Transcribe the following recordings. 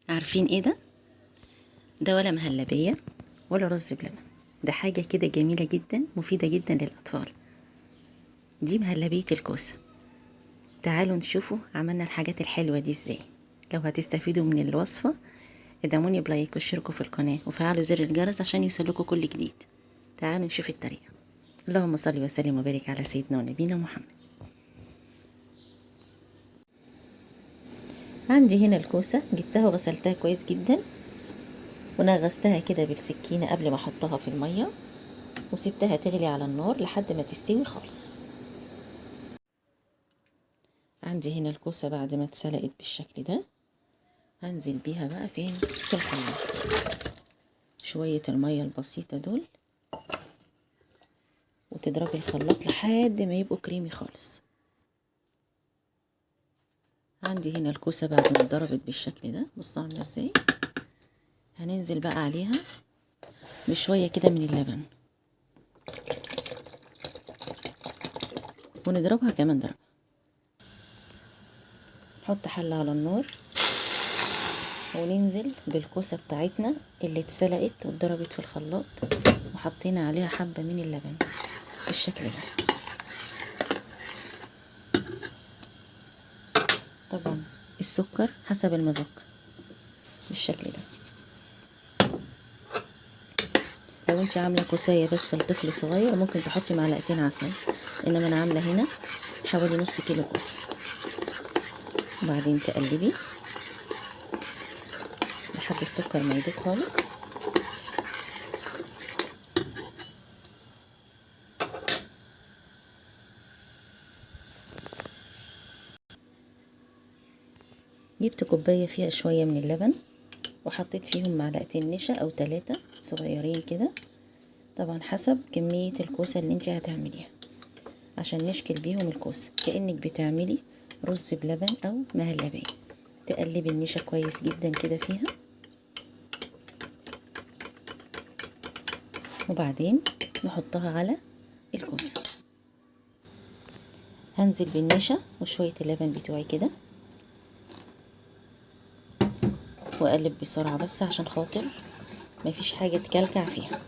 عارفين ايه ده؟ ده ولا مهلبية ولا رز بلبن، ده حاجة كده جميلة جدا مفيدة جدا للأطفال. دي مهلبية الكوسة. تعالوا نشوفوا عملنا الحاجات الحلوة دي ازاي. لو هتستفيدوا من الوصفة ادعموني بلايك واشتركوا في القناة وفعلوا زر الجرس عشان يوصلكوا كل جديد. تعالوا نشوف الطريقة. اللهم صل وسلم وبارك على سيدنا ونبينا محمد. عندي هنا الكوسة، جبتها وغسلتها كويس جدا ونغستها كده بالسكينة قبل ما احطها في المية، وسبتها تغلي على النار لحد ما تستوي خالص. عندي هنا الكوسة بعد ما اتسلقت بالشكل ده، هنزل بيها بقى فين؟ في الخلاط. شوية المية البسيطة دول، وتضربي الخلاط لحد ما يبقوا كريمي خالص. عندي هنا الكوسة بعد ما اتضربت بالشكل ده، بصوا عاملة ازاي. هننزل بقى عليها بشوية كده من اللبن، ونضربها كمان ضربة. نحط حلة على النار وننزل بالكوسة بتاعتنا اللي اتسلقت واتضربت في الخلاط، وحطينا عليها حبة من اللبن بالشكل ده. طبعا السكر حسب المذاق بالشكل ده. لو انت عامله كوسايه بس لطفل صغير ممكن تحطي معلقتين عسل، انما انا عامله هنا حوالي نص كيلو كوسه. وبعدين تقلبي لحد السكر ما يدوب خالص. جبت كوبايه فيها شويه من اللبن، وحطيت فيهم معلقتين نشا او 3 صغيرين كده، طبعا حسب كميه الكوسه اللي انت هتعمليها، عشان نشكل بيهم الكوسه كأنك بتعملي رز بلبن او مهلبية. تقلبي النشا كويس جدا كده فيها، وبعدين نحطها على الكوسه. هنزل بالنشا وشويه اللبن بتوعي كده، واقلب بسرعه بس عشان خاطر مفيش حاجه تكلكع فيها.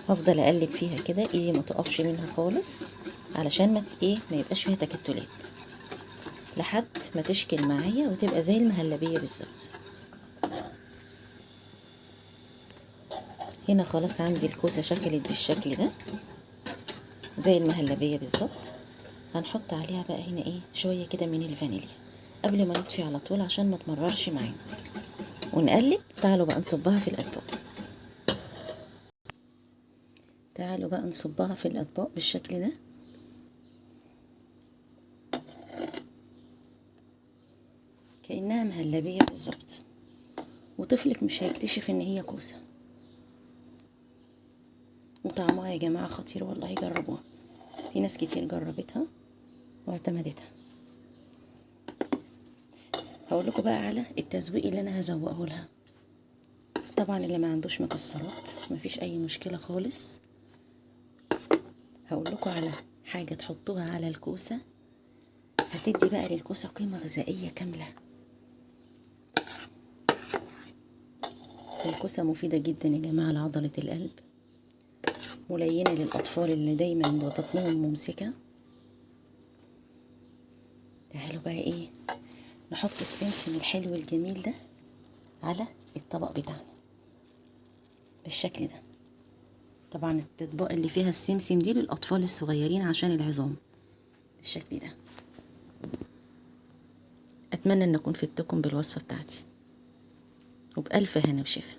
هفضل اقلب فيها كده، ايدي ما تقفش منها خالص، علشان ما يبقاش فيها تكتلات، لحد ما تشكل معايا وتبقى زي المهلبيه بالظبط. هنا خلاص عندي الكوسه شكلت بالشكل ده زي المهلبيه بالظبط. هنحط عليها بقى هنا شويه كده من الفانيليا قبل ما نطفي على طول عشان ما تمررش معانا، ونقلب. تعالوا بقى نصبها في الاطباق. تعالوا بقى نصبها في الاطباق بالشكل ده. كأنها مهلبية بالظبط، وطفلك مش هيكتشف ان هي كوسة. وطعمها يا جماعة خطير والله، جربوها. في ناس كتير جربتها واعتمدتها. هقول لكم بقى على التزويق اللي انا هزوقه لها. طبعا اللي ما عندوش مكسرات مفيش اي مشكلة خالص. هقول لكم على حاجة تحطوها على الكوسة هتدي بقى للكوسة قيمة غذائية كاملة. الكوسة مفيدة جدا يا جماعة لعضلة القلب، ملينة للأطفال اللي دايما بطنهم ممسكة. تعالوا بقى نحط السمسم الحلو الجميل ده على الطبق بتاعنا بالشكل ده. طبعا الاطباق اللي فيها السمسم دي للأطفال الصغيرين عشان العظام بالشكل ده. أتمنى أن أكون فدتكم بالوصفة بتاعتي، وبألف هنا وشفا.